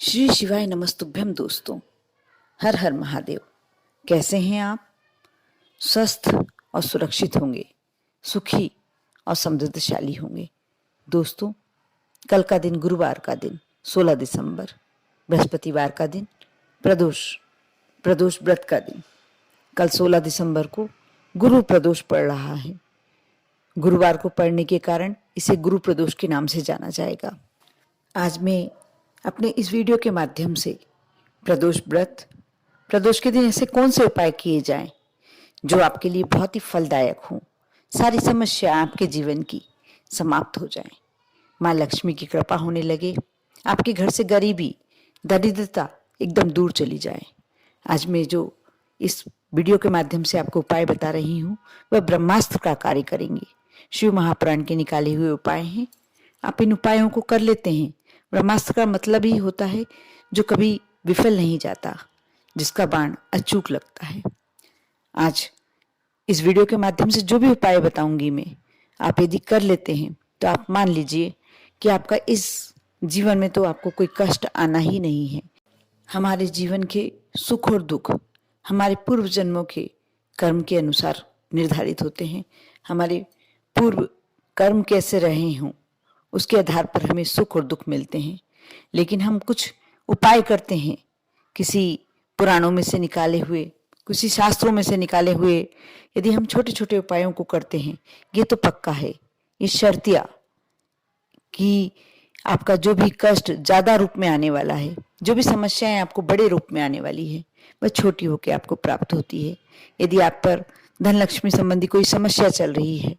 श्री शिवाय नमस्तुभ्यम दोस्तों। हर हर महादेव। कैसे हैं आप? स्वस्थ और सुरक्षित होंगे, सुखी और समृद्धशाली होंगे। दोस्तों, कल का दिन गुरुवार का दिन 16 दिसंबर, बृहस्पतिवार का दिन, प्रदोष व्रत का दिन। कल 16 दिसंबर को गुरु प्रदोष पड़ रहा है। गुरुवार को पड़ने के कारण इसे गुरु प्रदोष के नाम से जाना जाएगा। आज मैं अपने इस वीडियो के माध्यम से प्रदोष के दिन ऐसे कौन से उपाय किए जाएं जो आपके लिए बहुत ही फलदायक हों, सारी समस्या आपके जीवन की समाप्त हो जाए, माँ लक्ष्मी की कृपा होने लगे, आपके घर से गरीबी दरिद्रता एकदम दूर चली जाए। आज मैं जो इस वीडियो के माध्यम से आपको उपाय बता रही हूँ वह ब्रह्मास्त्र का कार्य करेंगे। शिव महापुराण के निकाले हुए उपाय हैं। आप इन उपायों को कर लेते हैं। ब्रह्मास्त्र का मतलब ही होता है जो कभी विफल नहीं जाता, जिसका बाण अचूक लगता है। आज इस वीडियो के माध्यम से जो भी उपाय बताऊंगी मैं, आप यदि कर लेते हैं तो आप मान लीजिए कि आपका इस जीवन में तो आपको कोई कष्ट आना ही नहीं है। हमारे जीवन के सुख और दुख हमारे पूर्व जन्मों के कर्म के अनुसार निर्धारित होते हैं। हमारे पूर्व कर्म कैसे रहे हों उसके आधार पर हमें सुख और दुख मिलते हैं। लेकिन हम कुछ उपाय करते हैं, किसी पुराणों में से निकाले हुए, किसी शास्त्रों में से निकाले हुए। यदि हम छोटे छोटे उपायों को करते हैं, ये तो पक्का है, ये शर्तिया कि आपका जो भी कष्ट ज्यादा रूप में आने वाला है, जो भी समस्याएं आपको बड़े रूप में आने वाली है, वह छोटी होकर आपको प्राप्त होती है। यदि आप पर धन लक्ष्मी संबंधी कोई समस्या चल रही है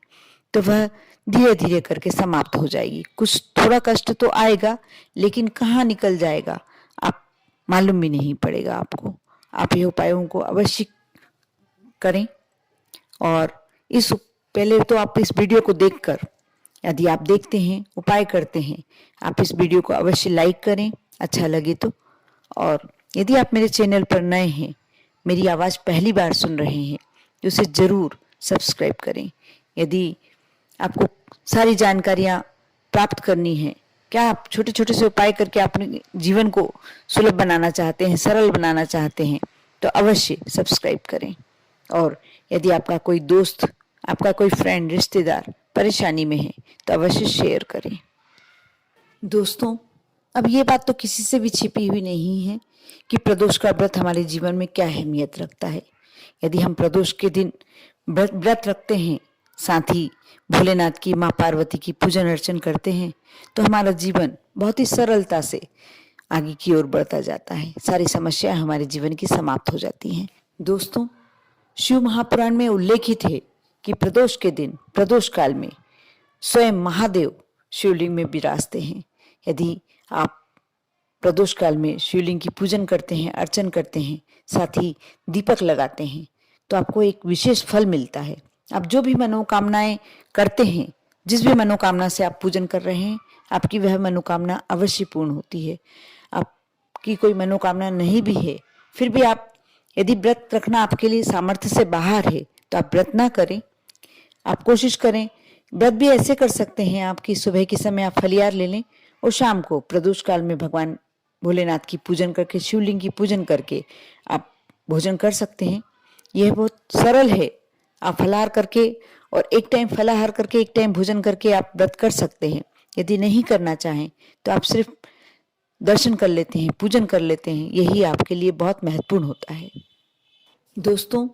तो वह धीरे धीरे करके समाप्त हो जाएगी। कुछ थोड़ा कष्ट तो आएगा, लेकिन कहाँ निकल जाएगा आप मालूम भी नहीं पड़ेगा आपको। आप ये उपायों को अवश्य करें। और इस पहले तो आप इस वीडियो को देखकर, यदि आप देखते हैं, उपाय करते हैं, आप इस वीडियो को अवश्य लाइक करें अच्छा लगे तो। और यदि आप मेरे चैनल पर नए हैं, मेरी आवाज़ पहली बार सुन रहे हैं, तो उसे ज़रूर सब्सक्राइब करें। यदि आपको सारी जानकारियां प्राप्त करनी है, क्या आप छोटे छोटे से उपाय करके अपने जीवन को सुलभ बनाना चाहते हैं, सरल बनाना चाहते हैं, तो अवश्य सब्सक्राइब करें। और यदि आपका कोई दोस्त, आपका कोई फ्रेंड, रिश्तेदार परेशानी में है तो अवश्य शेयर करें। दोस्तों, अब ये बात तो किसी से भी छिपी हुई नहीं है कि प्रदोष का व्रत हमारे जीवन में क्या अहमियत रखता है। यदि हम प्रदोष के दिन व्रत रखते हैं, साथ ही भोलेनाथ की, माँ पार्वती की पूजन अर्चन करते हैं, तो हमारा जीवन बहुत ही सरलता से आगे की ओर बढ़ता जाता है। सारी समस्याएं हमारे जीवन की समाप्त हो जाती हैं। दोस्तों, शिव महापुराण में उल्लेखित है कि प्रदोष के दिन, प्रदोष काल में स्वयं महादेव शिवलिंग में विराजते हैं। यदि आप प्रदोष काल में शिवलिंग की पूजन करते हैं, अर्चन करते हैं, साथ ही दीपक लगाते हैं, तो आपको एक विशेष फल मिलता है। आप जो भी मनोकामनाएं करते हैं, जिस भी मनोकामना से आप पूजन कर रहे हैं, आपकी वह मनोकामना अवश्य पूर्ण होती है। आपकी कोई मनोकामना नहीं भी है, फिर भी आप यदि व्रत रखना आपके लिए सामर्थ्य से बाहर है तो आप व्रत ना करें। आप कोशिश करें, व्रत भी ऐसे कर सकते हैं आप कि सुबह के समय आप फलियार ले लें और शाम को प्रदोष काल में भगवान भोलेनाथ की पूजन करके, शिवलिंग की पूजन करके आप भोजन कर सकते हैं। यह बहुत सरल है। आप फलाहार करके और एक टाइम फलाहार करके एक टाइम भोजन करके आप व्रत कर सकते हैं। यदि नहीं करना चाहें तो आप सिर्फ दर्शन कर लेते हैं, पूजन कर लेते हैं, यही आपके लिए बहुत महत्वपूर्ण होता है। दोस्तों,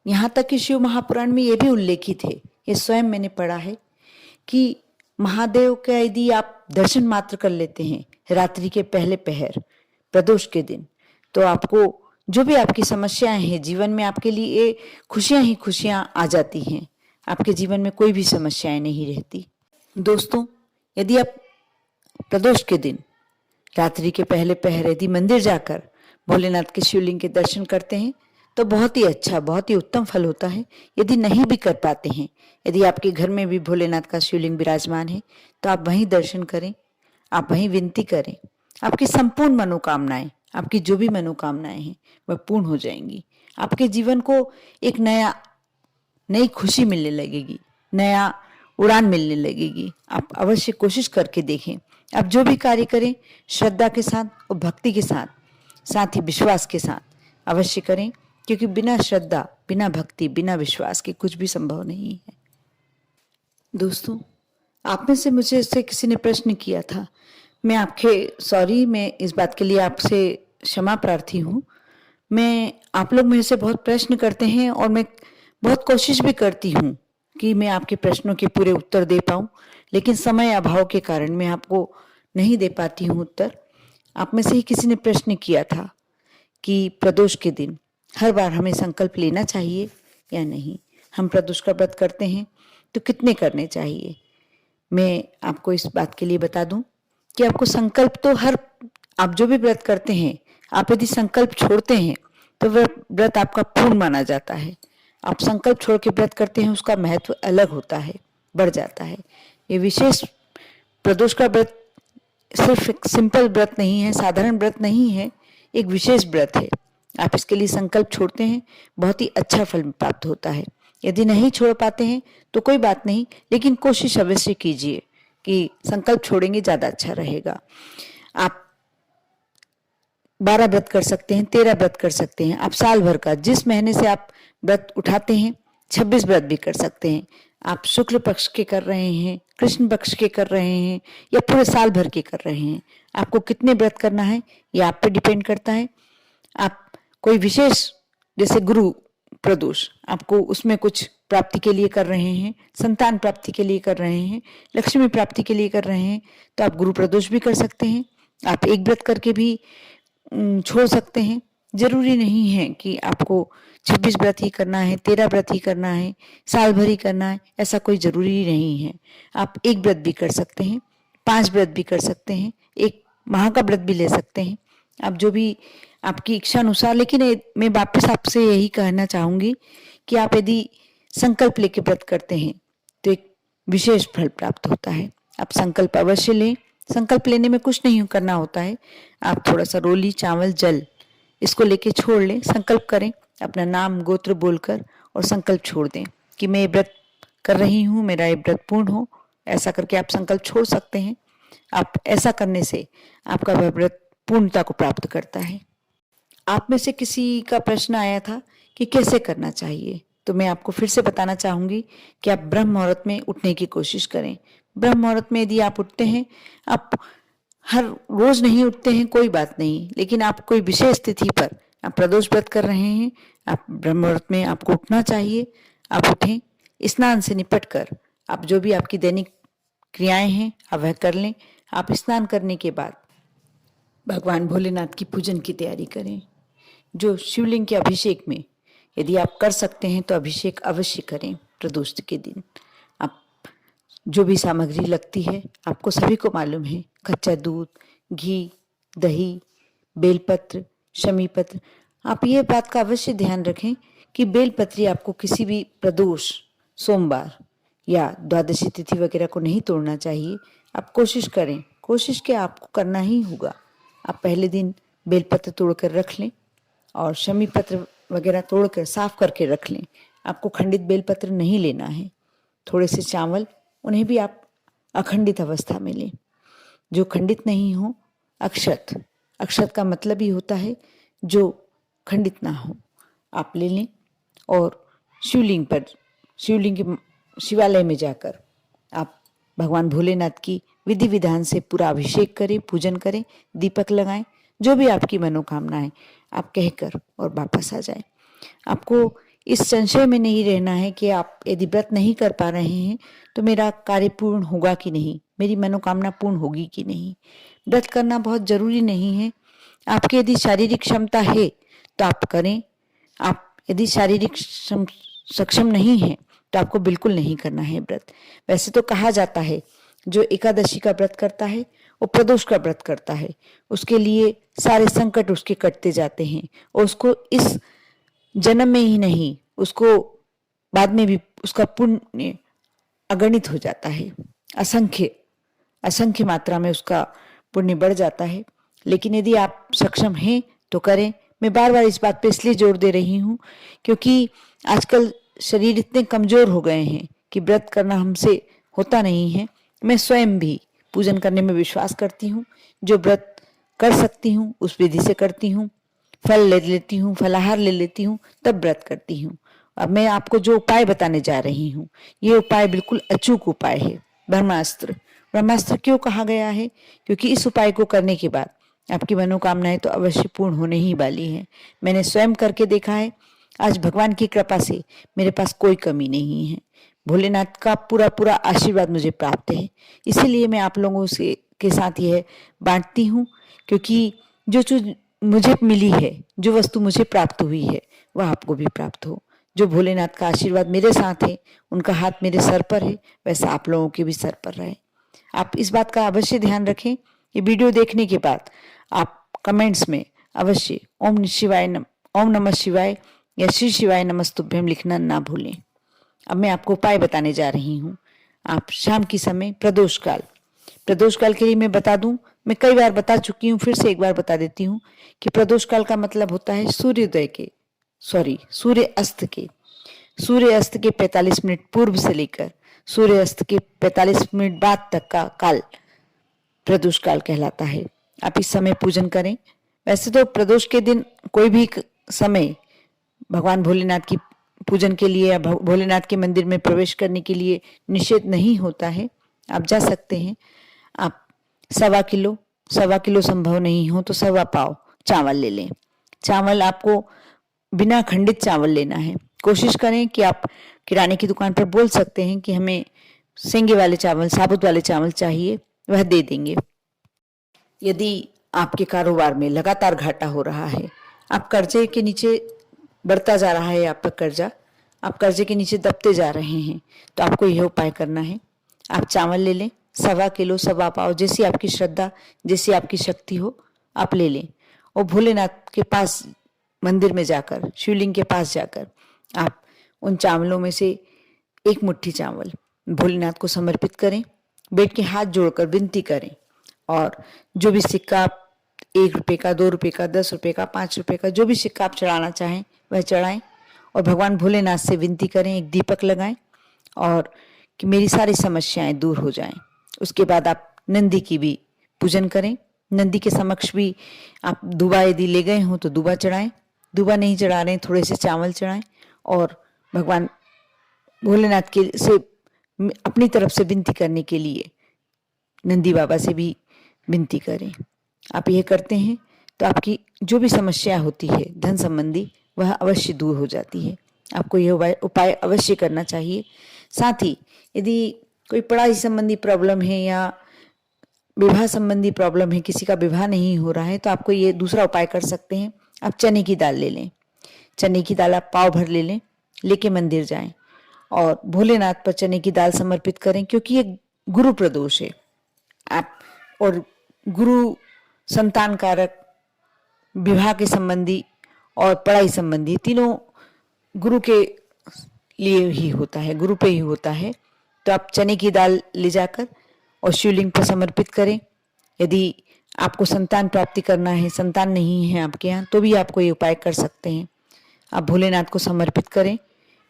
यहाँ तक कि शिव महापुराण में यह भी उल्लेखित है, ये स्वयं मैंने पढ़ा है, कि महादेव का यदि आप दर्शन मात्र कर लेते हैं रात्रि के पहले पहर प्रदोष के दिन, तो आपको जो भी आपकी समस्याएं हैं जीवन में, आपके लिए खुशियां ही खुशियां आ जाती हैं। आपके जीवन में कोई भी समस्याएं नहीं रहती। दोस्तों, यदि आप प्रदोष के दिन रात्रि के पहले पहर यदि मंदिर जाकर भोलेनाथ के शिवलिंग के दर्शन करते हैं तो बहुत ही अच्छा, बहुत ही उत्तम फल होता है। यदि नहीं भी कर पाते हैं, यदि आपके घर में भी भोलेनाथ का शिवलिंग विराजमान है, तो आप वहीं दर्शन करें, आप वहीं विनती करें। आपकी संपूर्ण मनोकामनाएं, आपकी जो भी मनोकामनाएं हैं वह पूर्ण हो जाएंगी। आपके जीवन को एक नई खुशी मिलने लगेगी, नया उड़ान मिलने लगेगी। आप अवश्य कोशिश करके देखें। आप जो भी कार्य करें श्रद्धा के साथ और भक्ति के साथ, साथ ही विश्वास के साथ अवश्य करें, क्योंकि बिना श्रद्धा, बिना भक्ति, बिना विश्वास के कुछ भी संभव नहीं है। दोस्तों, आप में से मुझे से किसी ने प्रश्न किया था, मैं इस बात के लिए आपसे क्षमा प्रार्थी हूँ। आप लोग मेरे से बहुत प्रश्न करते हैं और मैं बहुत कोशिश भी करती हूँ कि मैं आपके प्रश्नों के पूरे उत्तर दे पाऊँ, लेकिन समय अभाव के कारण मैं आपको नहीं दे पाती हूँ उत्तर। आप में से ही किसी ने प्रश्न किया था कि प्रदोष के दिन हर बार हमें संकल्प लेना चाहिए या नहीं, हम प्रदोष का व्रत करते हैं तो कितने करने चाहिए। मैं आपको इस बात के लिए बता दूं कि आपको संकल्प तो आप जो भी व्रत करते हैं, आप यदि संकल्प छोड़ते हैं तो वह व्रत आपका पूर्ण माना जाता है। आप संकल्प छोड़ के व्रत करते हैं, उसका महत्व अलग होता है, बढ़ जाता है। ये विशेष प्रदोष का व्रत सिर्फ एक सिंपल व्रत नहीं है, साधारण व्रत नहीं है, एक विशेष व्रत है। आप इसके लिए संकल्प छोड़ते हैं, बहुत ही अच्छा फल प्राप्त होता है। यदि नहीं छोड़ पाते हैं तो कोई बात नहीं, लेकिन कोशिश अवश्य कीजिए कि संकल्प छोड़ेंगे ज्यादा अच्छा रहेगा। आप 12 व्रत कर सकते हैं, 13 व्रत कर सकते हैं, आप साल भर का जिस महीने से आप व्रत उठाते हैं 26 व्रत भी कर सकते हैं। आप शुक्ल पक्ष के कर रहे हैं, कृष्ण पक्ष के कर रहे हैं या पूरे साल भर के कर रहे हैं, आपको कितने व्रत करना है ये आप पे डिपेंड करता है। आप कोई विशेष, जैसे गुरु प्रदोष, आपको उसमें कुछ प्राप्ति के लिए कर रहे हैं, संतान प्राप्ति के लिए कर रहे हैं, लक्ष्मी प्राप्ति के लिए कर रहे हैं, तो आप गुरु प्रदोष भी कर सकते हैं। आप एक व्रत करके भी छोड़ सकते हैं। जरूरी नहीं है कि आपको 26 व्रत ही करना है, 13 व्रत ही करना है, साल भर ही करना है, ऐसा कोई जरूरी नहीं है। आप एक व्रत भी कर सकते हैं, 5 व्रत भी कर सकते हैं, एक माह का व्रत भी ले सकते हैं, आप जो भी आपकी इच्छा अनुसार। लेकिन मैं वापस आपसे यही कहना चाहूंगी कि आप यदि संकल्प लेके व्रत करते हैं तो एक विशेष फल प्राप्त होता है। आप संकल्प अवश्य लें। संकल्प लेने में कुछ नहीं करना होता है, आप थोड़ा सा रोली, चावल, जल इसको लेके छोड़ लें, संकल्प करें अपना नाम गोत्र बोलकर और संकल्प छोड़ दें कि मैं ये व्रत कर रही हूँ, मेरा ये व्रत पूर्ण हो। ऐसा करके आप संकल्प छोड़ सकते हैं। आप ऐसा करने से आपका वह व्रत पूर्णता को प्राप्त करता है। आप में से किसी का प्रश्न आया था कि कैसे करना चाहिए, तो मैं आपको फिर से बताना चाहूंगी कि आप ब्रह्म मुहूर्त में उठने की कोशिश करें। ब्रह्म मुहूर्त में यदि आप उठते हैं, आप हर रोज नहीं उठते हैं कोई बात नहीं, लेकिन आप कोई विशेष तिथि पर आप प्रदोष व्रत कर रहे हैं, आप ब्रह्म मुहूर्त में आपको उठना चाहिए। आप उठें, स्नान से निपट कर आप जो भी आपकी दैनिक क्रियाएं हैं आप वह कर लें। आप स्नान करने के बाद भगवान भोलेनाथ की पूजन की तैयारी करें। जो शिवलिंग के अभिषेक में यदि आप कर सकते हैं तो अभिषेक अवश्य करें। प्रदोष के दिन आप जो भी सामग्री लगती है आपको सभी को मालूम है, कच्चा दूध, घी, दही, बेलपत्र, शमी पत्र। आप ये बात का अवश्य ध्यान रखें कि बेलपत्री आपको किसी भी प्रदोष, सोमवार या द्वादशी तिथि वगैरह को नहीं तोड़ना चाहिए। आप कोशिश करें, कोशिश के आपको करना ही होगा। आप पहले दिन बेलपत्र तोड़कर रख लें और शमी पत्र वगैरह तोड़कर साफ करके रख लें। आपको खंडित बेलपत्र नहीं लेना है। थोड़े से चावल, उन्हें भी आप अखंडित अवस्था में लें। जो खंडित नहीं हो, अक्षत, अक्षत का मतलब ही होता है जो खंडित ना हो, आप ले लें और शिवलिंग पर, शिवलिंग के शिवालय में जाकर आप भगवान भोलेनाथ की विधि विधान से पूरा अभिषेक करें, पूजन करें, दीपक लगाएं, जो भी आपकी मनोकामनाएं आप कहकर और वापस आ जाएं। आपको इस संशय में नहीं रहना है कि आप यदि व्रत नहीं कर पा रहे हैं तो मेरा कार्य पूर्ण होगा कि नहीं, मेरी मनोकामना पूर्ण होगी कि नहीं। व्रत करना बहुत जरूरी नहीं है। आपकी यदि शारीरिक क्षमता है तो आप करें। आप यदि शारीरिक सक्षम नहीं है तो आपको बिल्कुल नहीं करना है व्रत। वैसे तो कहा जाता है जो एकादशी का व्रत करता है वो प्रदोष का व्रत करता है, उसके लिए सारे संकट उसके कटते जाते हैं और उसको इस जन्म में ही नहीं, उसको बाद में भी उसका पुण्य अगणित हो जाता है। असंख्य मात्रा में उसका पुण्य बढ़ जाता है। लेकिन यदि आप सक्षम हैं तो करें। मैं बार बार इस बात पे इसलिए जोर दे रही हूँ क्योंकि आजकल शरीर इतने कमजोर हो गए हैं कि व्रत करना हमसे होता नहीं है। मैं स्वयं भी पूजन करने में विश्वास करती हूँ। जो व्रत कर सकती हूँ उस विधि से करती हूँ। फल ले लेती हूँ, फलाहार ले लेती हूँ, तब व्रत करती हूँ। अब मैं आपको जो उपाय बताने जा रही हूँ, ये उपाय बिल्कुल अचूक उपाय है। ब्रह्मास्त्र। ब्रह्मास्त्र क्यों कहा गया है? क्योंकि इस उपाय को करने के बाद आपकी मनोकामनाएं तो अवश्य पूर्ण होने ही वाली हैं। मैंने स्वयं करके देखा है। आज भगवान की कृपा से मेरे पास कोई कमी नहीं है। भोलेनाथ का पूरा पूरा आशीर्वाद मुझे प्राप्त है। इसीलिए मैं आप लोगों से के साथ यह बांटती हूँ, क्योंकि जो चीज मुझे मिली है, जो वस्तु मुझे प्राप्त हुई है, वह आपको भी प्राप्त हो। जो भोलेनाथ का आशीर्वाद मेरे साथ है, उनका हाथ मेरे सर पर है, वैसा आप लोगों के भी सर पर रहे। आप इस बात का अवश्य ध्यान रखें। ये वीडियो देखने के बाद आप कमेंट्स में अवश्य ओम नमः शिवाय या श्री शिवाय नमस्तुभ्यम लिखना ना भूलें। अब मैं आपको उपाय बताने जा रही हूँ। आप शाम की समय प्रदोष काल के लिए मैं बता दूं, मैं कई बार बता चुकी हूँ, फिर से एक बार बता देती हूँ कि प्रदोष काल का मतलब होता है सूर्य अस्त के 45 मिनट पूर्व से लेकर सूर्य अस्त के 45 मिनट बाद तक का काल प्रदोष काल कहलाता है। आप इस समय पूजन करें। वैसे तो प्रदोष के दिन कोई भी समय भगवान भोलेनाथ की पूजन के लिए या भोलेनाथ के मंदिर में प्रवेश करने के लिए निषेध नहीं होता है। आप जा सकते हैं। आप सवा किलो संभव नहीं हो तो सवा पाव चावल ले लें। चावल आपको बिना खंडित चावल लेना है। कोशिश करें कि आप किराने की दुकान पर बोल सकते हैं कि हमें सेंगे वाले चावल, साबुत वाले चावल चाहिए, वह दे देंगे। यदि आपके कारोबार में लगातार घाटा हो रहा है, आप कर्जे के नीचे बढ़ता जा रहा है आपका कर्जा, आप कर्जे के नीचे दबते जा रहे हैं, तो आपको यह उपाय करना है। आप चावल ले लें, सवा किलो, सवा पाव, जैसी आपकी श्रद्धा, जैसी आपकी शक्ति हो आप ले लें। और भोलेनाथ के पास मंदिर में जाकर, शिवलिंग के पास जाकर आप उन चावलों में से एक मुट्ठी चावल भोलेनाथ को समर्पित करें। बैठ के हाथ जोड़कर विनती करें और जो भी सिक्का, 1 रुपये का, 2 रुपये का, 10 रुपये का, 5 रुपये का, जो भी सिक्का आप चढ़ाना चाहें वह चढ़ाएं और भगवान भोलेनाथ से विनती करें, एक दीपक लगाएं और कि मेरी सारी समस्याएं दूर हो जाएं। उसके बाद आप नंदी की भी पूजन करें। नंदी के समक्ष भी आप दूबा यदि ले गए हों तो दूबा चढ़ाएं। दूबा नहीं चढ़ा रहे हैं, थोड़े से चावल चढ़ाएं और भगवान भोलेनाथ के से अपनी तरफ से विनती करने के लिए नंदी बाबा से भी विनती करें। आप यह करते हैं तो आपकी जो भी समस्या होती है धन संबंधी, वह अवश्य दूर हो जाती है। आपको यह उपाय अवश्य करना चाहिए। साथ ही यदि कोई पढ़ाई संबंधी प्रॉब्लम है या विवाह संबंधी प्रॉब्लम है, किसी का विवाह नहीं हो रहा है, तो आपको ये दूसरा उपाय कर सकते हैं। आप चने की दाल ले लें। चने की दाल आप पाव भर ले लें, लेके मंदिर जाएं और भोलेनाथ पर चने की दाल समर्पित करें, क्योंकि ये गुरु प्रदोष है। आप और गुरु संतान कारक, विवाह के संबंधी और पढ़ाई संबंधी तीनों गुरु के लिए ही होता है, गुरु पे ही होता है। तो आप चने की दाल ले जाकर और शिवलिंग पर समर्पित करें। यदि आपको संतान प्राप्ति करना है, संतान नहीं है आपके यहाँ, तो भी आपको ये उपाय कर सकते हैं। आप भोलेनाथ को समर्पित करें,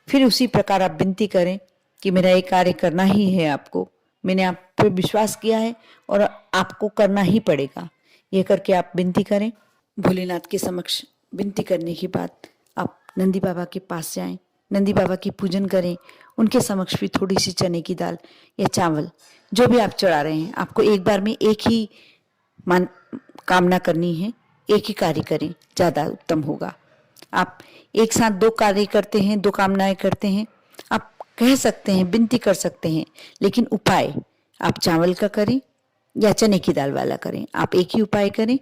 फिर उसी प्रकार आप विनती करें कि मेरा ये कार्य करना ही है आपको, मैंने आप पे विश्वास किया है और आपको करना ही पड़ेगा। ये करके आप विनती करें। भोलेनाथ के समक्ष विनती करने के बाद आप नंदी बाबा के पास जाएं, नंदी बाबा की पूजन करें। उनके समक्ष भी थोड़ी सी चने की दाल या चावल, जो भी आप चढ़ा रहे हैं, आपको एक बार में एक ही कामना करनी है, एक ही कार्य करें, ज़्यादा उत्तम होगा। आप एक साथ 2 कार्य करते हैं, 2 कामनाएं करते हैं, आप कह सकते हैं, विनती कर सकते हैं, लेकिन उपाय आप चावल का करें या चने की दाल वाला करें। आप एक ही उपाय करें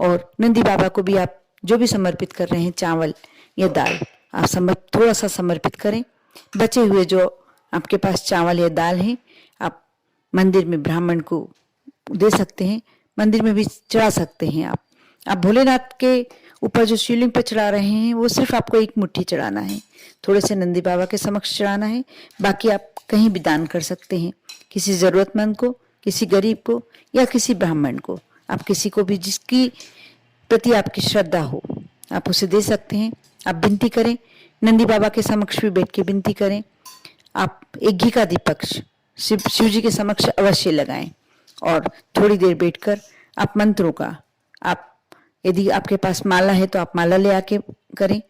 और नंदी बाबा को भी आप जो भी समर्पित कर रहे हैं, चावल या दाल, आप थोड़ा सा समर्पित करें। बचे हुए जो आपके पास चावल या दाल है, आप मंदिर में ब्राह्मण को दे सकते हैं, मंदिर में भी चढ़ा सकते हैं। आप भोलेनाथ के ऊपर जो शिवलिंग पर चढ़ा रहे हैं, वो सिर्फ आपको एक मुट्ठी चढ़ाना है, थोड़े से नंदी बाबा के समक्ष चढ़ाना है। बाकी आप कहीं भी दान कर सकते हैं, किसी जरूरतमंद को, किसी गरीब को या किसी ब्राह्मण को। आप किसी को भी जिसकी प्रति आपकी श्रद्धा हो, आप उसे दे सकते हैं। आप विनती करें, नंदी बाबा के समक्ष भी बैठ के विनती करें। आप एक घी का दीपक शिव जी के समक्ष अवश्य लगाएं और थोड़ी देर बैठकर आप मंत्रों का, आप यदि आपके पास माला है तो आप माला ले आके करें।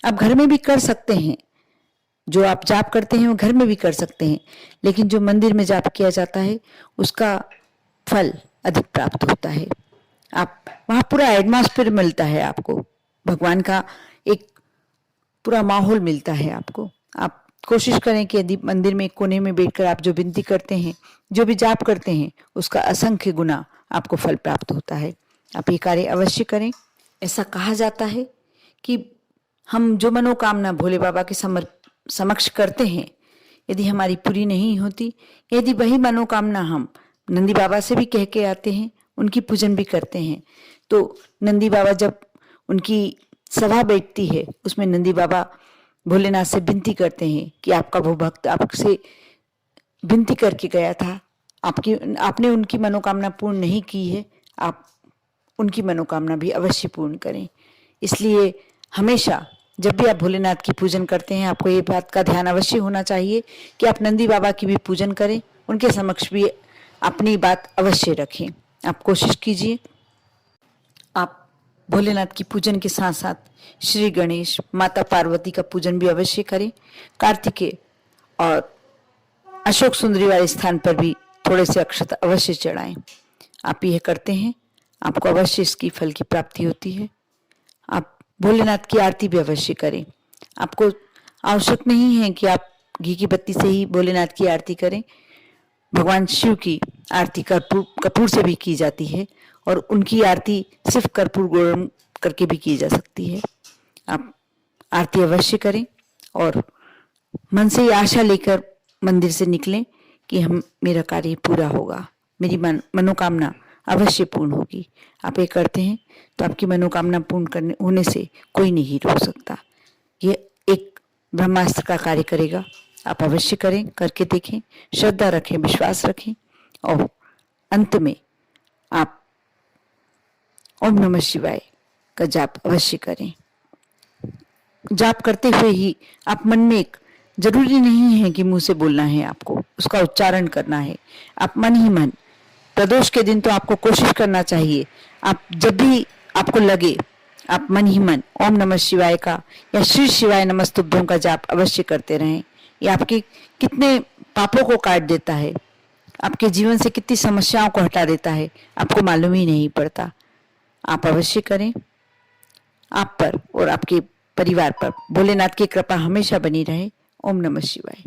आप घर में भी कर सकते हैं, जो आप जाप करते हैं वो घर में भी कर सकते हैं, लेकिन जो मंदिर में जाप किया जाता है उसका फल अधिक प्राप्त होता है। आप वहाँ पूरा एटमॉस्फेयर मिलता है आपको, भगवान का एक पूरा माहौल मिलता है आपको। आप कोशिश करें कि यदि मंदिर में एक कोने में बैठकर आप जो विनती करते हैं, जो भी जाप करते हैं, उसका असंख्य गुना आपको फल प्राप्त होता है। आप ये कार्य अवश्य करें। ऐसा कहा जाता है कि हम जो मनोकामना भोले बाबा के समक्ष करते हैं, यदि हमारी पूरी नहीं होती, यदि वही मनोकामना हम नंदी बाबा से भी कह के आते हैं, उनकी पूजन भी करते हैं, तो नंदी बाबा जब उनकी सभा बैठती है, उसमें नंदी बाबा भोलेनाथ से विनती करते हैं कि आपका वो भक्त आपसे विनती करके गया था, आपने उनकी मनोकामना पूर्ण नहीं की है, आप उनकी मनोकामना भी अवश्य पूर्ण करें। इसलिए हमेशा जब भी आप भोलेनाथ की पूजन करते हैं, आपको ये बात का ध्यान अवश्य होना चाहिए कि आप नंदी बाबा की भी पूजन करें, उनके समक्ष भी अपनी बात अवश्य रखें। आप कोशिश कीजिए, आप भोलेनाथ की पूजन के साथ साथ श्री गणेश, माता पार्वती का पूजन भी अवश्य करें। कार्तिकेय और अशोक सुंदरी वाले स्थान पर भी थोड़े से अक्षत अवश्य चढ़ाएं। आप यह करते हैं, आपको अवश्य इसकी फल की प्राप्ति होती है। आप भोलेनाथ की आरती भी अवश्य करें। आपको आवश्यक नहीं है कि आप घी की बत्ती से ही भोलेनाथ की आरती करें। भगवान शिव की आरती कपूर से भी की जाती है और उनकी आरती सिर्फ कर्पूर गौरम करके भी की जा सकती है। आप आरती अवश्य करें और मन से ये आशा लेकर मंदिर से निकलें कि मेरा कार्य पूरा होगा, मेरी मनोकामना अवश्य पूर्ण होगी। आप ये करते हैं तो आपकी मनोकामना पूर्ण होने से कोई नहीं रोक सकता। ये एक ब्रह्मास्त्र का कार्य करेगा। आप अवश्य करें, करके देखें, श्रद्धा रखें, विश्वास रखें और अंत में आप ओम नमः शिवाय का जाप अवश्य करें। जाप करते हुए ही आप मन में जरूरी नहीं है कि मुंह से बोलना है, आपको उसका उच्चारण करना है। आप मन ही मन, प्रदोष के दिन तो आपको कोशिश करना चाहिए, आप जब भी आपको लगे आप मन ही मन ओम नमः शिवाय का या श्री शिवाय नमस्तुभ्यं का जाप अवश्य करते रहें। ये आपके कितने पापों को काट देता है, आपके जीवन से कितनी समस्याओं को हटा देता है, आपको मालूम ही नहीं पड़ता। आप अवश्य करें। आप पर और आपके परिवार पर भोलेनाथ की कृपा हमेशा बनी रहे। ओम नमः शिवाय।